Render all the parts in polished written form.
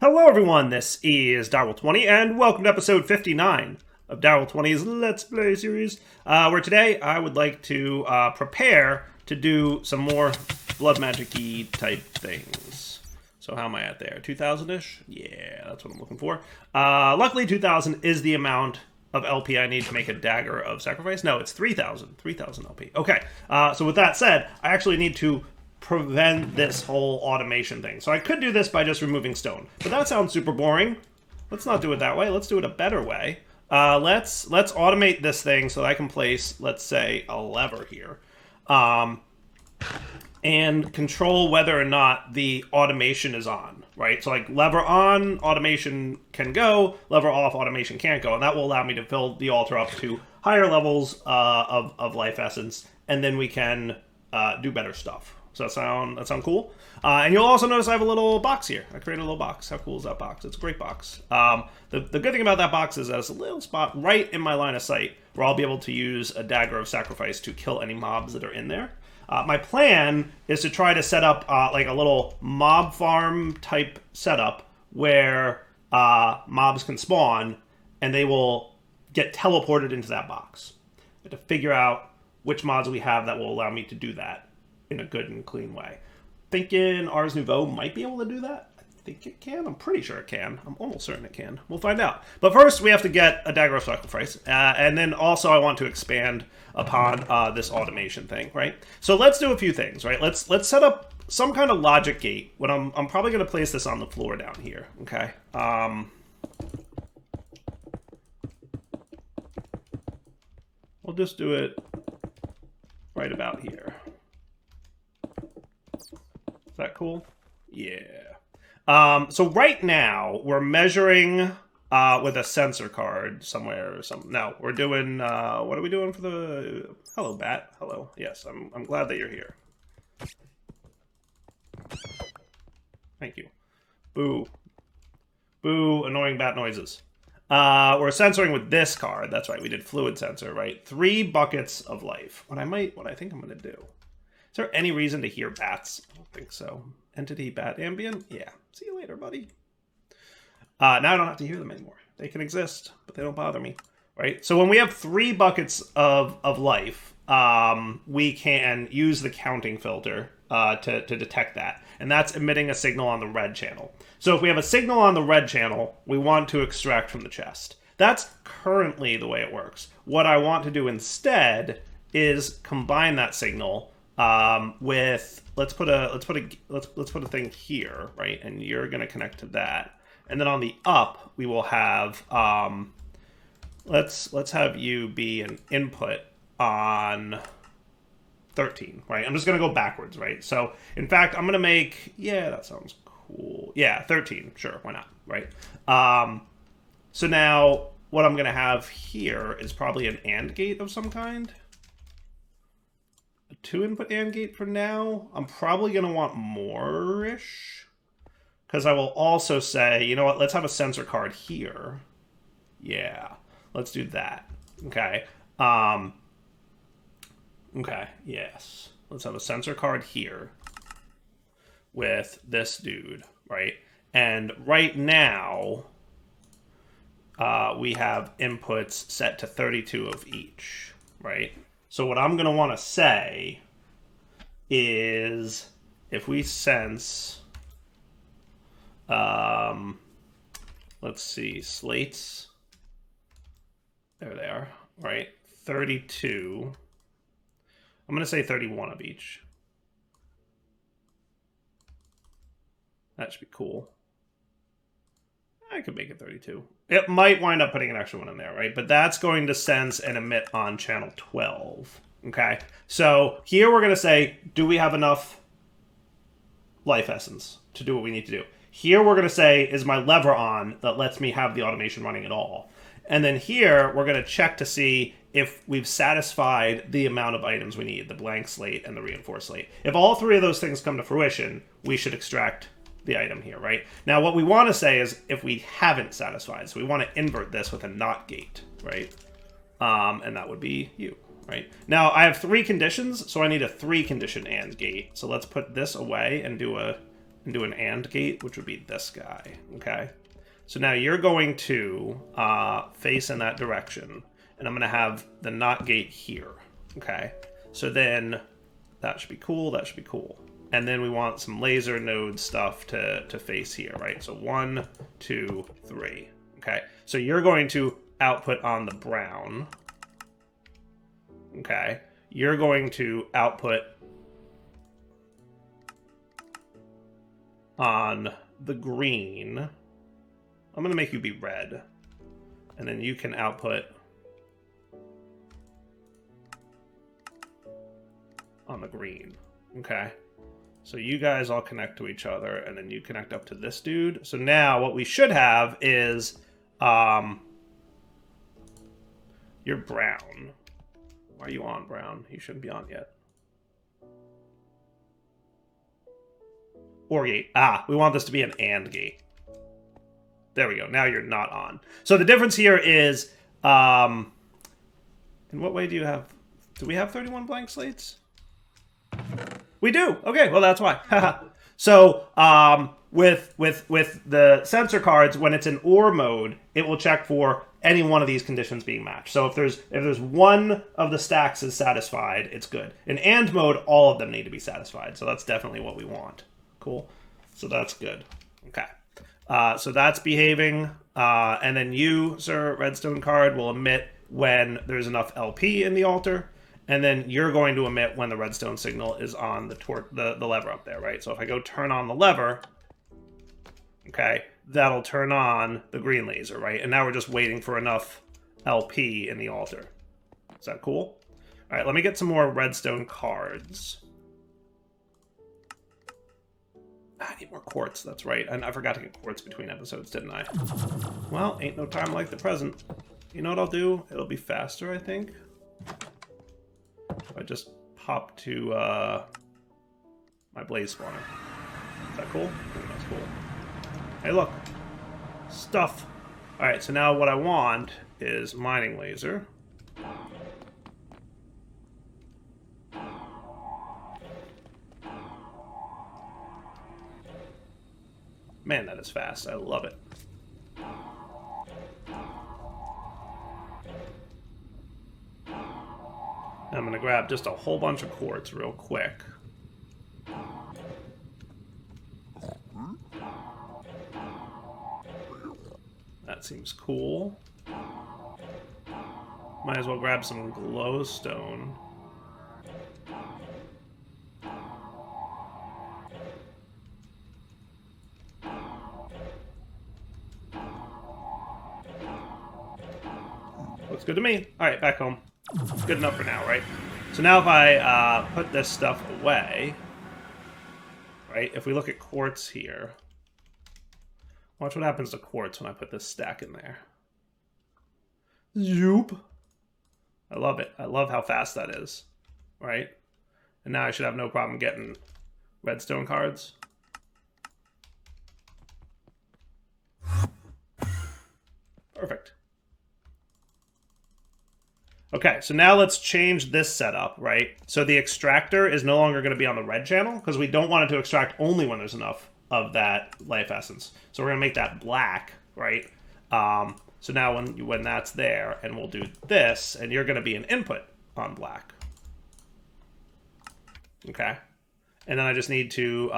Hello everyone, this is Darryl20 and welcome to episode 59 of Darryl20's Let's Play series, where today I would like to prepare to do some more blood magic-y type things. So how am I at there? 2,000-ish? Yeah, that's what I'm looking for. Luckily 2,000 is the amount of LP I need to make a dagger of sacrifice. No, it's 3,000. 3,000 LP. Okay, so with that said, I actually need to prevent this whole automation thing. So I could do this by just removing stone, but that sounds super boring. Let's not do it that way. Let's do it a better way. Let's automate this thing so that I can place, let's say, a lever here, and control whether or not the automation is on, right? So like lever on, automation can go, lever off, automation can't go, and that will allow me to fill the altar up to higher levels of life essence, and then we can do better stuff. Does that sound cool? And you'll also notice I have a little box here. I created a little box. How cool is that box? It's a great box. The good thing about that box is that it's a little spot right in my line of sight where I'll be able to use a dagger of sacrifice to kill any mobs that are in there. My plan is to try to set up like a little mob farm type setup where mobs can spawn and they will get teleported into that box. I have to figure out which mods we have that will allow me to do that in a good and clean way. Thinking Ars Nouveau might be able to do that. I think it can. I'm pretty sure it can. I'm almost certain it can. We'll find out. But first, we have to get a dagger of sacrifice, and then also I want to expand upon this automation thing, right? So let's do a few things, right? Let's set up some kind of logic gate. When I'm probably going to place this on the floor down here, okay? We'll just do it right about here. Is that cool? Yeah. So right now we're measuring with a sensor card somewhere or something. No, we're doing what are we doing for the hello bat? Hello. Yes, I'm glad that you're here. Thank you. Boo. Boo, annoying bat noises. We're censoring with this card. That's right, we did fluid sensor, right? 3 buckets of life. What I think I'm gonna do. Is there any reason to hear bats? I don't think so. Entity bat ambient? Yeah. See you later, buddy. Now I don't have to hear them anymore. They can exist, but they don't bother me. Right? So when we have 3 buckets of life, we can use the counting filter to detect that. And that's emitting a signal on the red channel. So if we have a signal on the red channel, we want to extract from the chest. That's currently the way it works. What I want to do instead is combine that signal with let's put a thing here, right? And you're gonna connect to that, and then on the up we will have let's have you be an input on 13, right? I'm just gonna go backwards, right? So in fact, I'm gonna make that sounds cool. Yeah, 13, sure, why not, right? So now what I'm gonna have here is probably an AND gate of some kind. 2-input AND gate for now. I'm probably going to want more-ish. Because I will also say, you know what, let's have a sensor card here. Yeah, let's do that. Okay. Okay, yes. Let's have a sensor card here with this dude, right? And right now, we have inputs set to 32 of each, right? So what I'm going to want to say is if we sense, let's see, slates, there they are, right? 32, I'm going to say 31 of each. That should be cool. I could make it 32. It might wind up putting an extra one in there, right? But that's going to sense and emit on channel 12. Okay? So here we're going to say, do we have enough life essence to do what we need to do? Here we're going to say, is my lever on that lets me have the automation running at all? And then here we're going to check to see if we've satisfied the amount of items we need, the blank slate and the reinforced slate. If all 3 of those things come to fruition, we should extract the item here, right? Now what we want to say is if we haven't satisfied, so we want to invert this with a NOT gate, right? And that would be you, right? Now I have 3 conditions, so I need a 3 condition AND gate. So let's put this away and do a and do an AND gate, which would be this guy, okay? So now you're going to face in that direction, and I'm going to have the NOT gate here, okay? So then that should be cool, that should be cool. And then we want some laser node stuff to face here, right? So 1, 2, 3, okay? So you're going to output on the brown, okay? You're going to output on the green. I'm going to make you be red. And then you can output on the green, okay? So you guys all connect to each other, and then you connect up to this dude. So now what we should have is you're brown. Why are you on brown? You shouldn't be on yet. OR gate. Ah, we want this to be an AND gate. There we go. Now you're not on. So the difference here is, in what way do you have... Do we have 31 blank slates? We do. Okay, well that's why. So with the sensor cards, when it's in OR mode, it will check for any one of these conditions being matched. So if there's one of the stacks is satisfied, it's good. In AND mode, all of them need to be satisfied. So that's definitely what we want. Cool. So that's good. Okay. So that's behaving. And then you, sir, redstone card, will emit when there's enough LP in the altar. And then you're going to emit when the redstone signal is on the lever up there, right? So if I go turn on the lever, okay, that'll turn on the green laser, right? And now we're just waiting for enough LP in the altar. Is that cool? All right, let me get some more redstone cards. I need more quartz, that's right. And I forgot to get quartz between episodes, didn't I? Well, ain't no time like the present. You know what I'll do? It'll be faster, I think. I just pop to my blaze spawner. Is that cool? Oh, that's cool. Hey, look. Stuff. Alright, so now what I want is mining laser. Man, that is fast. I love it. I'm going to grab just a whole bunch of quartz real quick. That seems cool. Might as well grab some glowstone. Looks good to me. Alright, back home. Good enough for now, right? So now if I put this stuff away, right, if we look at quartz here, watch what happens to quartz when I put this stack in there. Zoop! I love it. I love how fast that is, right? And now I should have no problem getting redstone cards. Perfect. Okay, so now let's change this setup, right? So the extractor is no longer going to be on the red channel because we don't want it to extract only when there's enough of that life essence. So we're going to make that black, right? So now when that's there, and we'll do this, and you're going to be an input on black. Okay? And then I just need to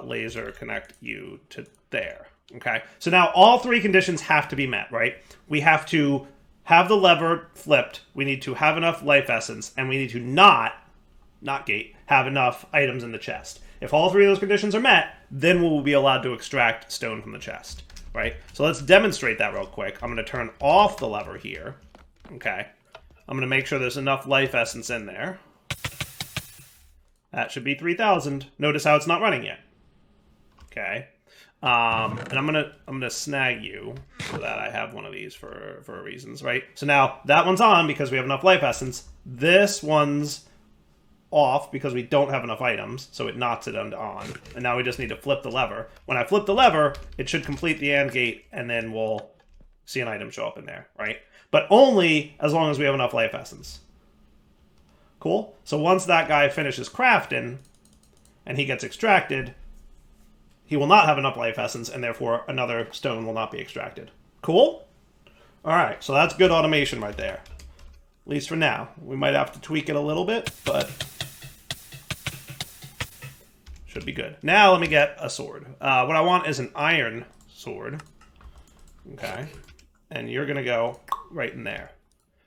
laser connect you to there. Okay? So now all three conditions have to be met, right? We have to have the lever flipped, we need to have enough life essence, and we need to not gate, have enough items in the chest. If all three of those conditions are met, then we'll be allowed to extract stone from the chest, right? So let's demonstrate that real quick. I'm going to turn off the lever here, okay? I'm going to make sure there's enough life essence in there. That should be 3,000. Notice how it's not running yet, okay? And I'm gonna snag you so that I have one of these for reasons, right? So now that one's on because we have enough life essence. This one's off because we don't have enough items, so it knots it on. And now we just need to flip the lever. When I flip the lever, it should complete the AND gate, and then we'll see an item show up in there, right? But only as long as we have enough life essence. Cool? So once that guy finishes crafting, and he gets extracted, he will not have enough life essence, and therefore another stone will not be extracted. Cool? Alright, so that's good automation right there. At least for now. We might have to tweak it a little bit, but should be good. Now let me get a sword. What I want is an iron sword. Okay. And you're going to go right in there.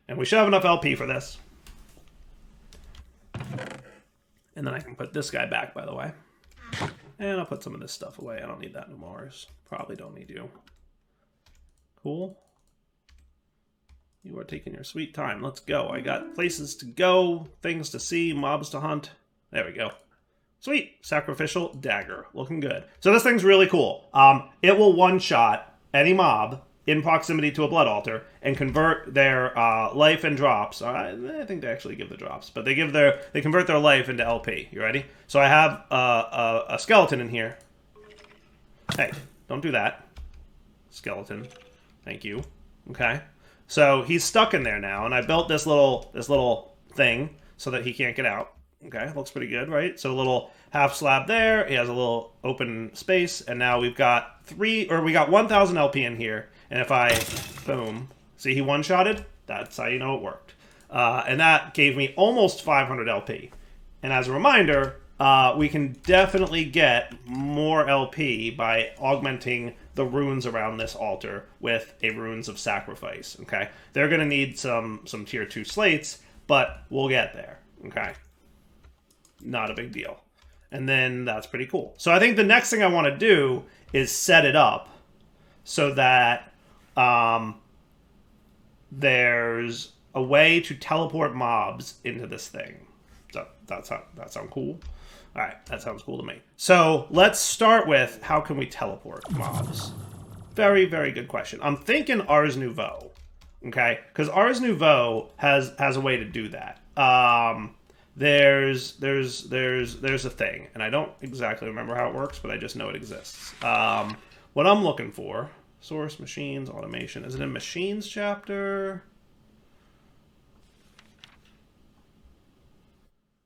And we should have enough LP for this. And then I can put this guy back, by the way. And I'll put some of this stuff away. I don't need that anymore. Probably don't need you. Cool. You are taking your sweet time. Let's go. I got places to go, things to see, mobs to hunt. There we go. Sweet. Sacrificial dagger. Looking good. So this thing's really cool. It will one-shot any mob in proximity to a blood altar and convert their life and drops. I think they actually give the drops, but they convert their life into LP. You ready? So I have a skeleton in here. Hey, don't do that. Skeleton. Thank you. Okay. So he's stuck in there now, and I built this little thing so that he can't get out. Okay, looks pretty good, right? So a little half slab there. He has a little open space, and now we got 1,000 LP in here. And if I, boom, see he one-shotted? That's how you know it worked. And that gave me almost 500 LP. And as a reminder, we can definitely get more LP by augmenting the runes around this altar with a runes of sacrifice, okay? They're going to need some tier 2 slates, but we'll get there, okay? Not a big deal. And then that's pretty cool. So I think the next thing I want to do is set it up so that there's a way to teleport mobs into this thing. So that sound cool? All right, that sounds cool to me. So let's start with how can we teleport mobs? Very, very good question. I'm thinking Ars Nouveau, okay? Because Ars Nouveau has a way to do that. There's a thing, and I don't exactly remember how it works, but I just know it exists. What I'm looking for, source, machines, automation. Is it in machines chapter?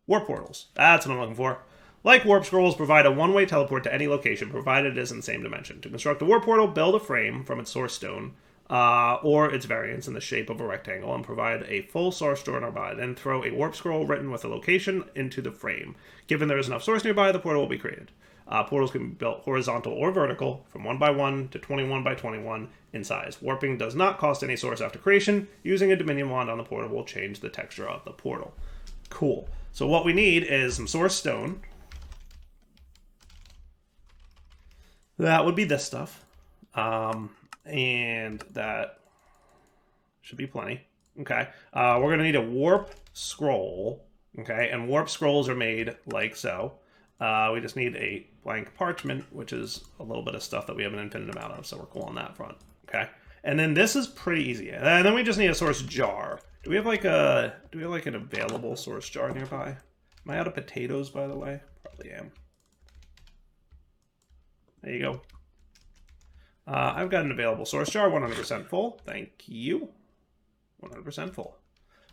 Warp portals. That's what I'm looking for. Like warp scrolls, provide a one-way teleport to any location, provided it is in the same dimension. To construct a warp portal, build a frame from its source stone, or its variants in the shape of a rectangle, and provide a full source store nearby. Then throw a warp scroll written with a location into the frame. Given there is enough source nearby, the portal will be created. Portals can be built horizontal or vertical, from 1 by 1 to 21 by 21 in size. Warping does not cost any source after creation. Using a Dominion wand on the portal will change the texture of the portal. Cool. So what we need is some source stone. That would be this stuff. And that should be plenty. Okay. We're going to need a warp scroll. Okay. And warp scrolls are made like so. We just need a blank parchment, which is a little bit of stuff that we have an infinite amount of. So we're cool on that front. Okay. And then this is pretty easy. And then we just need a source jar. Do we have like an available source jar nearby? Am I out of potatoes, by the way? Probably am. There you go. I've got an available source jar, 100% full. Thank you. 100% full.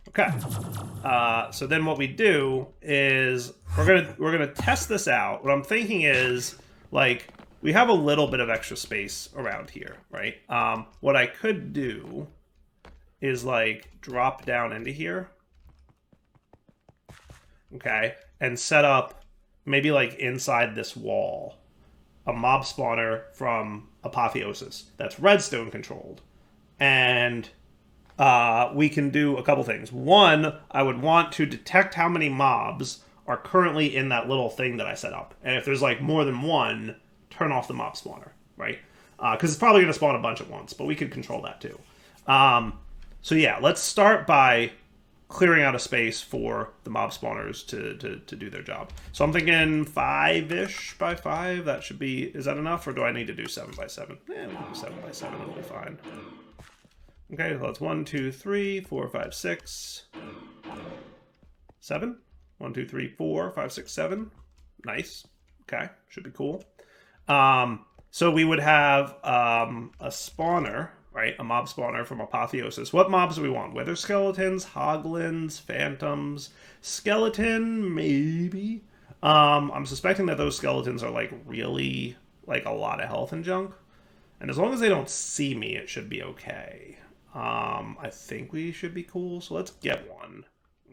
Okay. So then what we do is we're gonna test this out. What I'm thinking is, like, we have a little bit of extra space around here, right? What I could do is like drop down into here. Okay, and set up maybe like inside this wall a mob spawner from Apotheosis that's redstone controlled. And we can do a couple things. One, I would want to detect how many mobs are currently in that little thing that I set up. And if there's like more than one, turn off the mob spawner, right? Because it's probably going to spawn a bunch at once, but we could control that too. So yeah, let's start by clearing out a space for the mob spawners to do their job. So I'm thinking 5-ish by 5. That should be... Is that enough, or do I need to do 7 by 7? Yeah, we'll do 7 by 7. It'll be fine. Okay, so that's 1, 2, 3, 4, 5, 6, 7. 1, 2, 3, 4, 5, 6, 7. Nice. Okay, should be cool. So we would have a spawner, right? A mob spawner from Apotheosis. What mobs do we want? Wither skeletons, hoglins, phantoms, skeleton, maybe. I'm suspecting that those skeletons are like really like a lot of health and junk. And as long as they don't see me, it should be okay. I think we should be cool. So let's get one.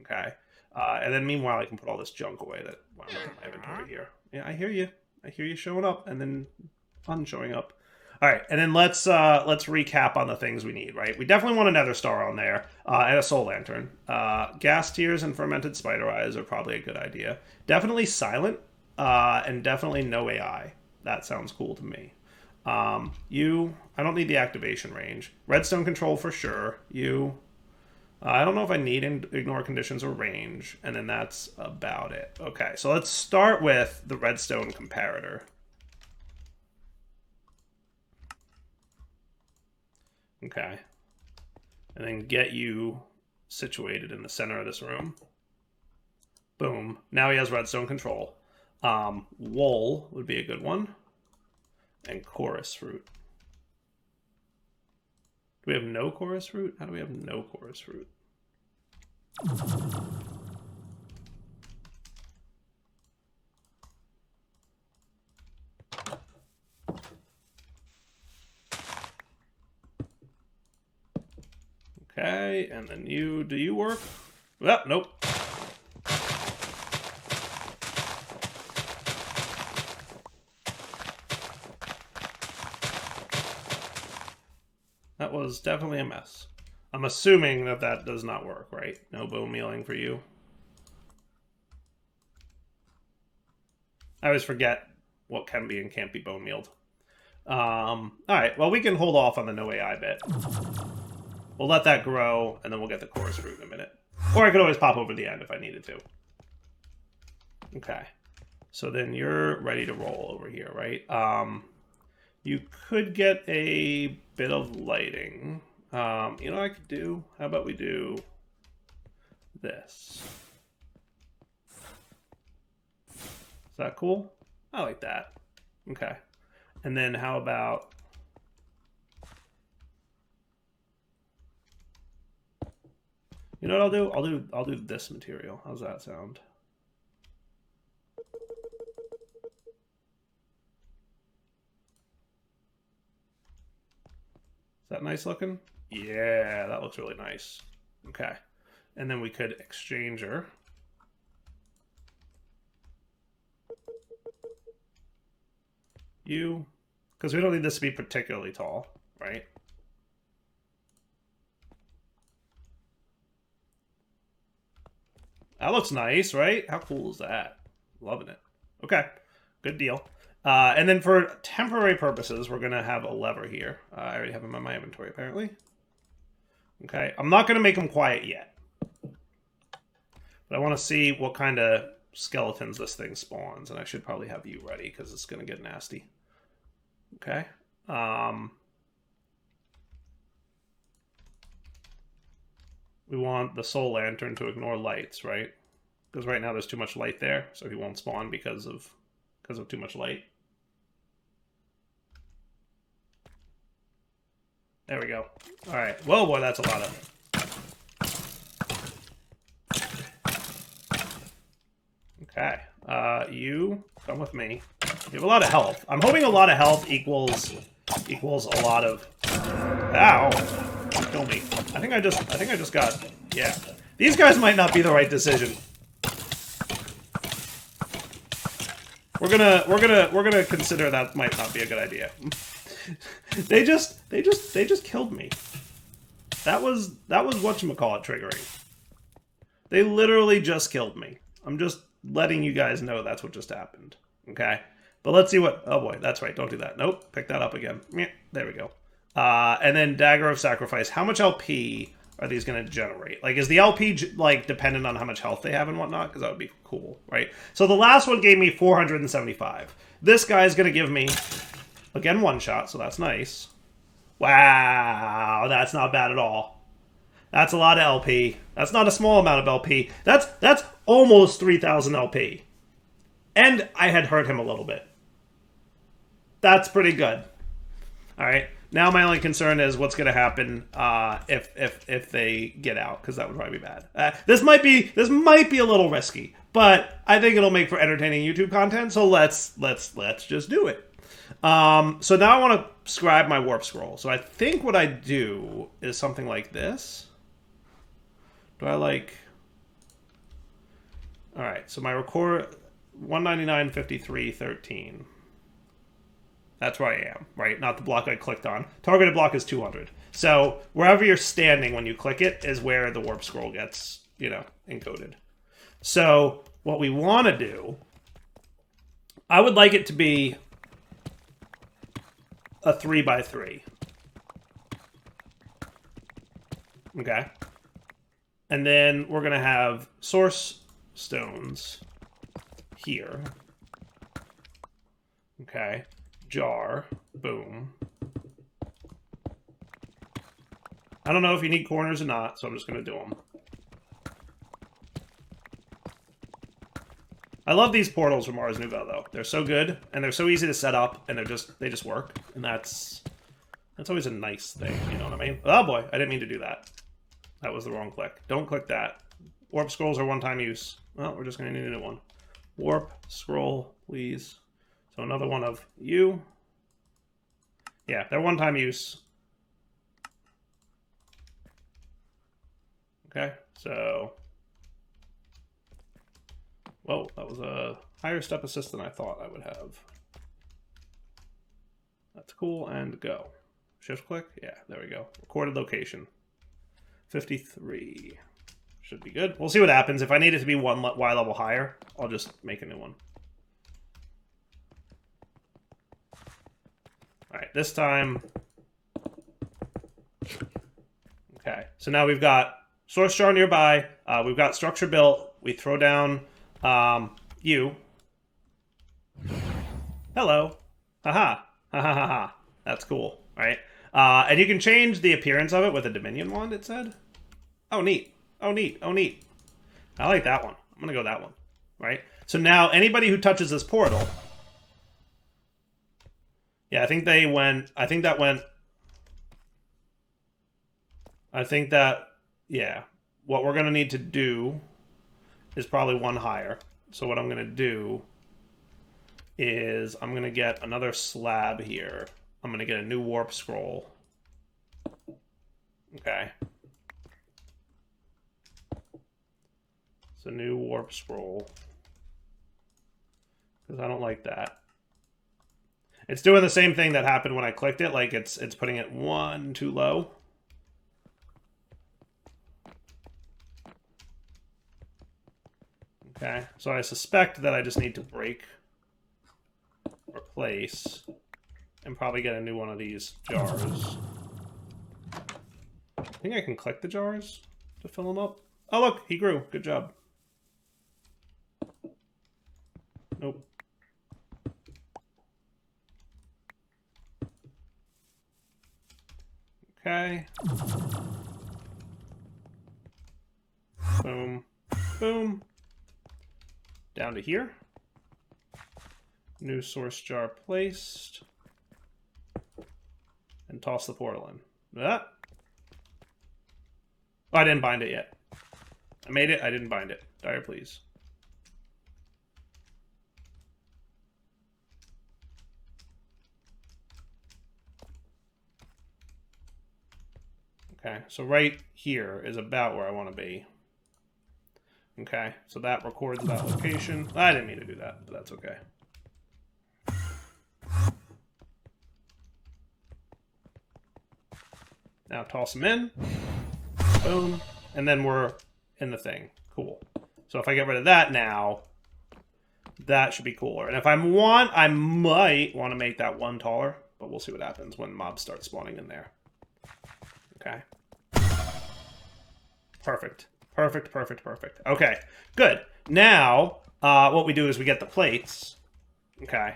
Okay. And then meanwhile, I can put all this junk away that wound up in my inventory here. Yeah, I hear you. I hear you showing up and then unshowing up. All right, and then let's recap on the things we need, right? We definitely want a nether star on there and a soul lantern. Gas tears and fermented spider eyes are probably a good idea. Definitely silent and definitely no AI. That sounds cool to me. I don't need the activation range. Redstone control for sure. I don't know if I need ignore conditions or range, and then that's about it. Okay, so let's start with the redstone comparator. Okay. And then get you situated in the center of this room. Boom. Now he has redstone control. Wool would be a good one. And chorus fruit. Do we have no chorus fruit? How do we have no chorus fruit? Okay, and then do you work? Well, nope. That was definitely a mess. I'm assuming that does not work, right? No bone mealing for you. I always forget what can be and can't be bone mealed. Alright, well, we can hold off on the no AI bit. We'll let that grow, and then we'll get the chorus fruit in a minute. Or I could always pop over the end if I needed to. Okay. So then you're ready to roll over here, right? You could get a bit of lighting. You know what I could do? How about we do this? Is that cool? I like that. Okay. And then how about... You know what I'll do? I'll do this material. How's that sound? Is that nice looking? Yeah, that looks really nice. Okay. And then we could exchanger. You, because we don't need this to be particularly tall, right? That looks nice, right? How cool is that? Loving it. Okay, good deal. And then for temporary purposes, we're going to have a lever here. I already have him in my inventory, apparently. Okay, I'm not going to make him quiet yet. But I want to see what kind of skeletons this thing spawns. And I should probably have you ready, because it's going to get nasty. Okay. We want the soul lantern to ignore lights, right? Because right now there's too much light there, so he won't spawn because of too much light. There we go. All right. Whoa, boy, that's a lot of... Okay. You come with me. You have a lot of health. I'm hoping a lot of health equals a lot of... Ow! Don't kill me. I think I just got... Yeah. These guys might not be the right decision. We're gonna consider that might not be a good idea. They just killed me. That was whatchamacallit triggering. They literally just killed me. I'm just letting you guys know that's what just happened. Okay? But let's see what... Oh boy, that's right. Don't do that. Nope. Pick that up again. There we go. And then Dagger of Sacrifice. How much LP are these going to generate? Like, is the LP, like, dependent on how much health they have and whatnot? Because that would be cool, right? So the last one gave me 475. This guy's going to give me, again, one shot, so that's nice. Wow, that's not bad at all. That's a lot of LP. That's not a small amount of LP. That's almost 3,000 LP. And I had hurt him a little bit. That's pretty good. All right. Now my only concern is what's going to happen if they get out, because that would probably be bad. This might be a little risky, but I think it'll make for entertaining YouTube content. So let's just do it. So now I want to scribe my warp scroll. So I think what I do is something like this. Do I like... All right, so my record 199.53.13. That's where I am, right? Not the block I clicked on. Targeted block is 200. So wherever you're standing when you click it is where the warp scroll gets, you know, encoded. So what we want to do, I would like it to be a 3x3. Okay. And then we're going to have source stones here. Okay. Jar. Boom. I don't know if you need corners or not, so I'm just going to do them. I love these portals from Ars Nouveau, though. They're so good, and they're so easy to set up, and they just work. And that's always a nice thing, you know what I mean? Oh boy, I didn't mean to do that. That was the wrong click. Don't click that. Warp scrolls are one-time use. Well, we're just going to need a new one. Warp scroll, please. So another one of you. Yeah, they're one-time use. Okay, so... Whoa, that was a higher step assist than I thought I would have. That's cool, and go. Shift click? Yeah, there we go. Recorded location. 53. Should be good. We'll see what happens. If I need it to be one Y level higher, I'll just make a new one. Alright, this time... Okay, so now we've got source jar nearby. We've got structure built. We throw down... you. Hello. Haha. Ha ha ha ha. That's cool, right? And you can change the appearance of it with a Dominion wand, it said. Oh, neat. Oh, neat. Oh, neat. I like that one. I'm going to go that one, right? So now anybody who touches this portal... Yeah, I think they went... I think that went... I think that... Yeah. What we're going to need to do... is probably one higher. So what I'm going to do is I'm going to get another slab here. I'm going to get a new warp scroll. Okay. It's a new warp scroll. Because I don't like that. It's doing the same thing that happened when I clicked it. Like it's putting it one too low. Okay, so I suspect that I just need to break, replace, and probably get a new one of these jars. I think I can click the jars to fill them up. Oh, look, he grew. Good job. Nope. Okay. Boom. Boom. Down to here. New source jar placed. And toss the portal in. That. Oh, I didn't bind it yet. I made it, I didn't bind it. Dire, please. Okay, so right here is about where I want to be. Okay, so that records that location. I didn't mean to do that, but that's okay. Now toss them in. Boom. And then we're in the thing. Cool. So if I get rid of that now, that should be cooler. And if I want, I might want to make that one taller, but we'll see what happens when mobs start spawning in there. Okay. Perfect. Perfect, perfect, perfect. Okay, good. Now, what we do is we get the plates. Okay.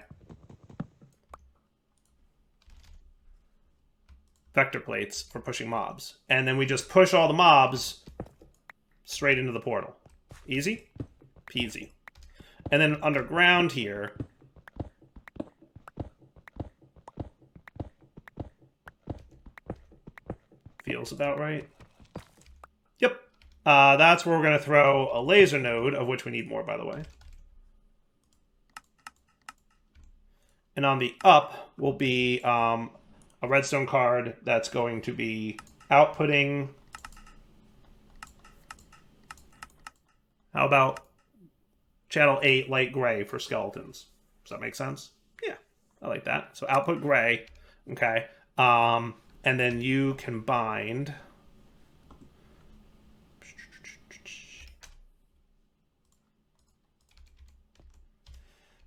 Vector plates for pushing mobs. And then we just push all the mobs straight into the portal. Easy? Peasy. And then underground here... Feels about right. Yep. That's where we're going to throw a laser node, of which we need more, by the way. and on the up will be a redstone card that's going to be outputting. How about channel 8 light gray for skeletons? Does that make sense? Yeah, I like that. So output gray, okay. And then you can bind.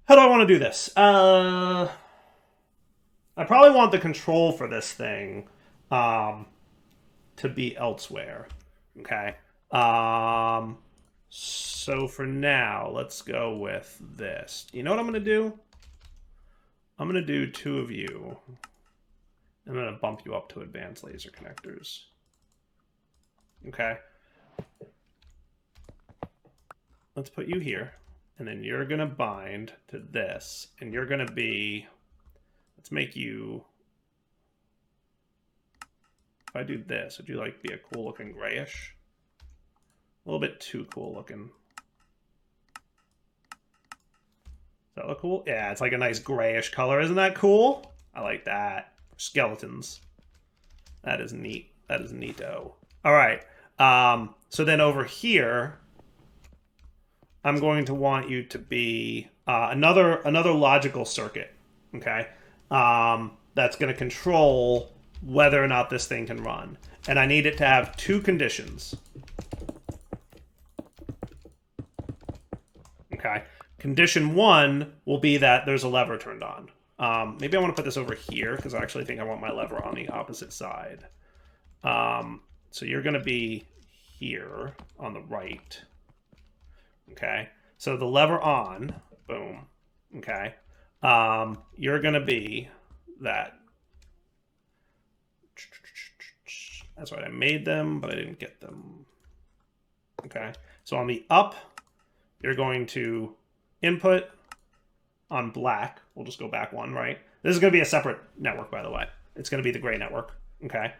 How do I want to do this? I probably want the control for this thing to be elsewhere. Okay. So for now, let's go with this. You know what I'm going to do? I'm going to do 2 of you. I'm going to bump you up to advanced laser connectors. Okay. Let's put you here. And then you're going to bind to this. And you're going to be... Let's make you... If I do this, would you like be a cool looking grayish? A little bit too cool looking. Does that look cool? Yeah, it's like a nice grayish color. Isn't that cool? I like that. Skeletons. That is neat. That is neato. All right. So then over here, I'm going to want you to be another logical circuit. Okay. That's going to control whether or not this thing can run. And I need it to have 2 conditions. Okay. Condition 1 will be that there's a lever turned on. Maybe I want to put this over here because I actually think I want my lever on the opposite side. So you're going to be here on the right. Okay. So the lever on, boom. Okay. You're going to be that. That's right. I made them, but I didn't get them. Okay. So on the up, you're going to input on black. We'll just go back 1, right? This is going to be a separate network, by the way. It's going to be the gray network. Okay.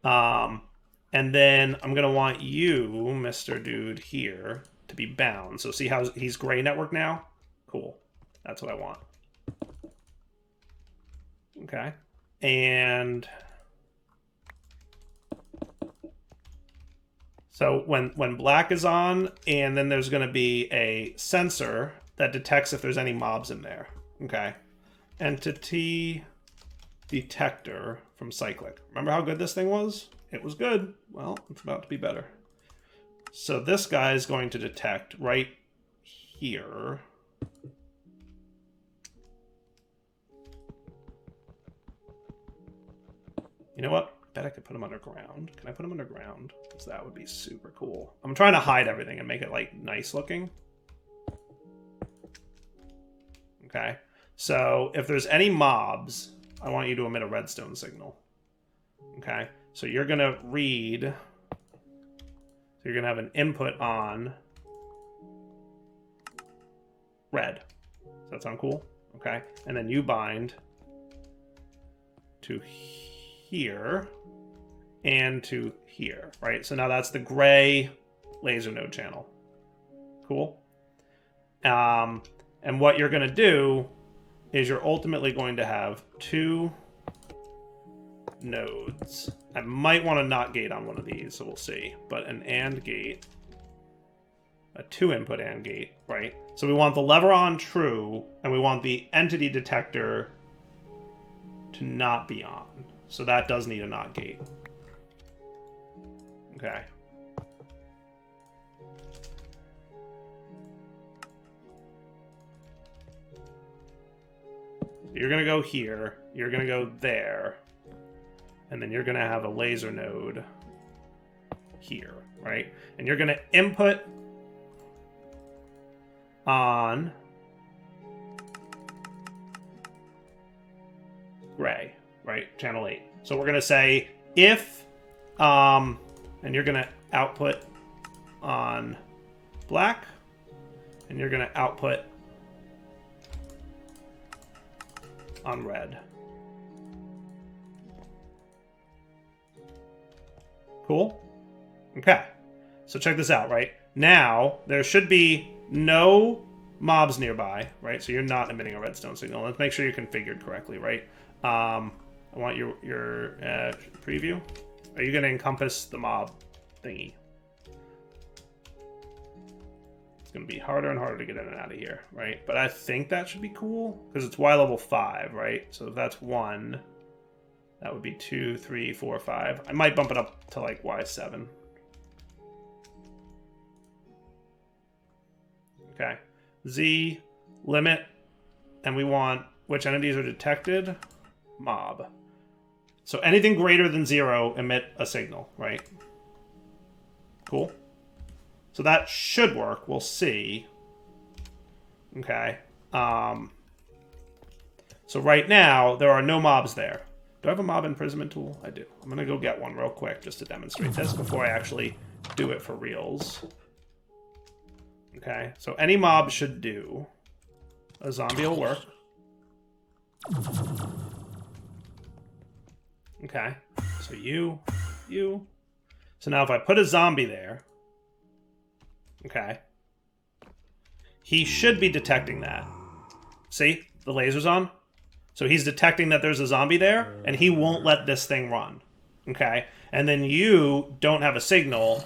And then I'm going to want you, Mr. Dude, here to be bound. So see how he's gray network now? Cool. That's what I want. Okay. And so when black is on, and then there's going to be a sensor that detects if there's any mobs in there. Okay. Entity detector from cyclic. Remember how good this thing was? It was good. Well, it's about to be better. So this guy is going to detect right here. You know what? I bet I could put him underground. Can I put him underground? Because that would be super cool. I'm trying to hide everything and make it like nice looking. Okay. So if there's any mobs, I want you to emit a redstone signal. Okay. So you're going to read. So you're going to have an input on red. Does that sound cool? Okay. And then you bind to here and to here, right? So now that's the gray laser node channel. Cool. And what you're going to do is you're ultimately going to have 2 nodes. I might want a NOT gate on one of these, so we'll see. But an AND gate, a 2-input AND gate, right? So we want the lever on true, and we want the entity detector to not be on. So that does need a NOT gate. Okay. You're going to go here. You're going to go there. And then you're going to have a laser node here, right? And you're going to input on gray, right? Channel 8. So we're going to say if, and you're going to output on black, and you're going to output on red. Cool? Okay. So check this out, right? Now, there should be no mobs nearby, right? So you're not emitting a redstone signal. Let's make sure you're configured correctly, right? I want your preview. Are you going to encompass the mob thingy? It's going to be harder and harder to get in and out of here, right? But I think that should be cool because it's Y level 5, right? So if that's 1, that would be 2, 3, 4, 5. I might bump it up to like Y7. Okay. Z, limit, and we want which entities are detected? Mob. So anything greater than 0, emit a signal, right? Cool. So that should work. We'll see. Okay. So right now, there are no mobs there. Do I have a mob imprisonment tool? I do. I'm going to go get one real quick just to demonstrate this before I actually do it for reals. Okay. So any mob should do. A zombie will work. Okay. So you. So now if I put a zombie there, okay, he should be detecting that. See? The laser's on. So he's detecting that there's a zombie there, and he won't let this thing run. Okay? And then you don't have a signal.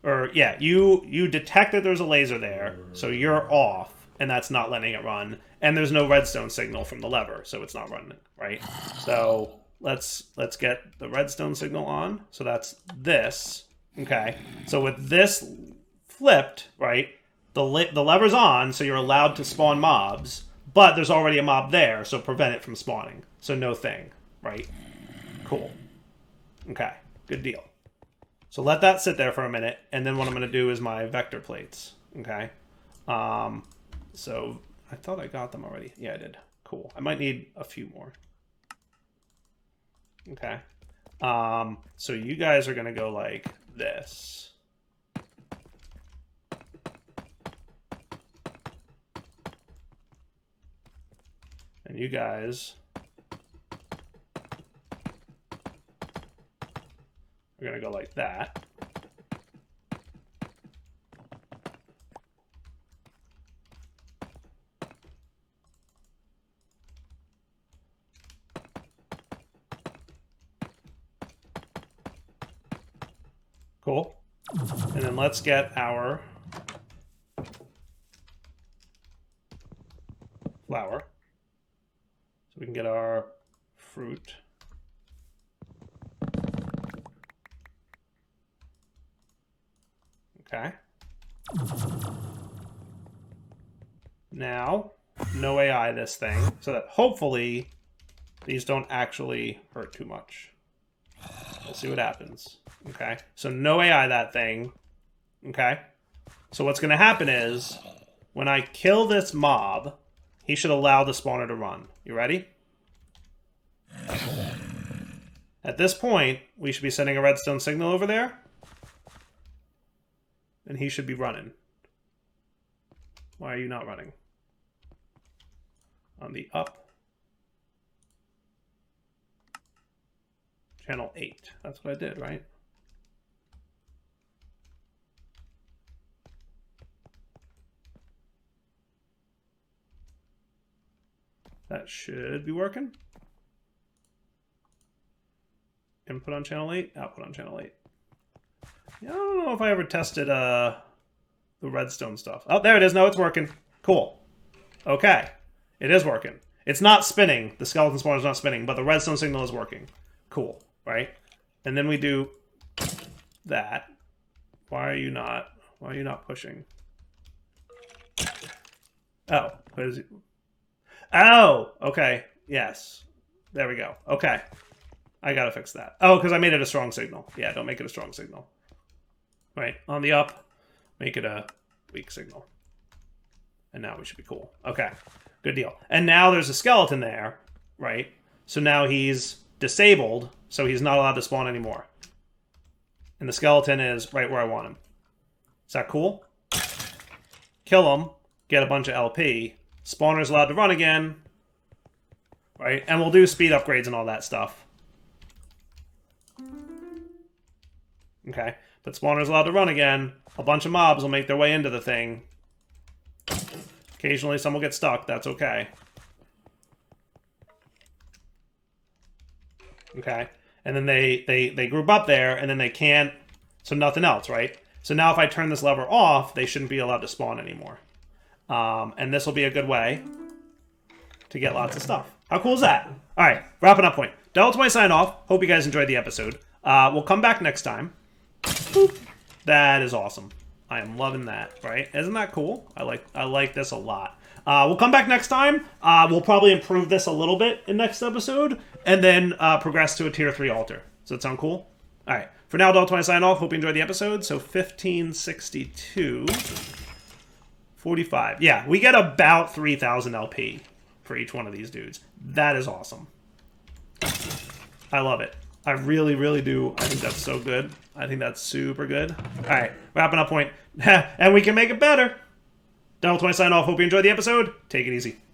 Or, yeah, you detect that there's a laser there, so you're off, and that's not letting it run. And there's no redstone signal from the lever, so it's not running, right? So let's get the redstone signal on. So that's this. Okay? So with this flipped, right, the lever's on, so you're allowed to spawn mobs, but there's already a mob there, so prevent it from spawning. So no thing, right? Cool. Okay, good deal. So let that sit there for a minute, and then what I'm going to do is my vector plates, okay? So I thought I got them already. Yeah, I did. Cool. I might need a few more. Okay. So you guys are going to go like this. And you guys are going to go like that. Cool. And then let's get our flour. So we can get our fruit. Okay. Now, no AI this thing, so that hopefully these don't actually hurt too much. We'll see what happens. Okay. So no AI that thing. Okay. So what's going to happen is, when I kill this mob, he should allow the spawner to run. You ready? At this point, we should be sending a redstone signal over there. And he should be running. Why are you not running? On the up. Channel 8. That's what I did, right? That should be working. Input on channel 8, output on channel 8. Yeah, I don't know if I ever tested the redstone stuff. Oh, there it is. No, it's working. Cool. Okay. It is working. It's not spinning. The skeleton spawner is not spinning, but the redstone signal is working. Cool. Right? And then we do that. Why are you not pushing? Oh. What is it? Oh! Okay. Yes. There we go. Okay. I gotta fix that. Oh, because I made it a strong signal. Yeah, don't make it a strong signal. Right, on the up, make it a weak signal. And now we should be cool. Okay, good deal. And now there's a skeleton there, right? So now he's disabled, so he's not allowed to spawn anymore. And the skeleton is right where I want him. Is that cool? Kill him, get a bunch of LP. Spawner's allowed to run again. Right, and we'll do speed upgrades and all that stuff. Okay. But spawner's allowed to run again. A bunch of mobs will make their way into the thing. Occasionally some will get stuck. That's okay. Okay. And then they group up there, and then they can't... So nothing else, right? So now if I turn this lever off, they shouldn't be allowed to spawn anymore. And this will be a good way to get lots of stuff. How cool is that? All right, wrapping up point. LetsPlay sign off. Hope you guys enjoyed the episode. We'll come back next time. Boop. That is awesome. I am loving that, right? Isn't that cool? I like this a lot. We'll come back next time. We'll probably improve this a little bit in next episode, and then progress to a tier 3 altar. Does that sound cool? All right. For now, LetsPlay sign off. Hope you enjoyed the episode. So 1562, 45. Yeah, we get about 3,000 LP for each one of these dudes. That is awesome. I love it. I really, really do. I think that's so good. I think that's super good. All right, wrapping up point. And we can make it better. LetsPlay sign off. Hope you enjoyed the episode. Take it easy.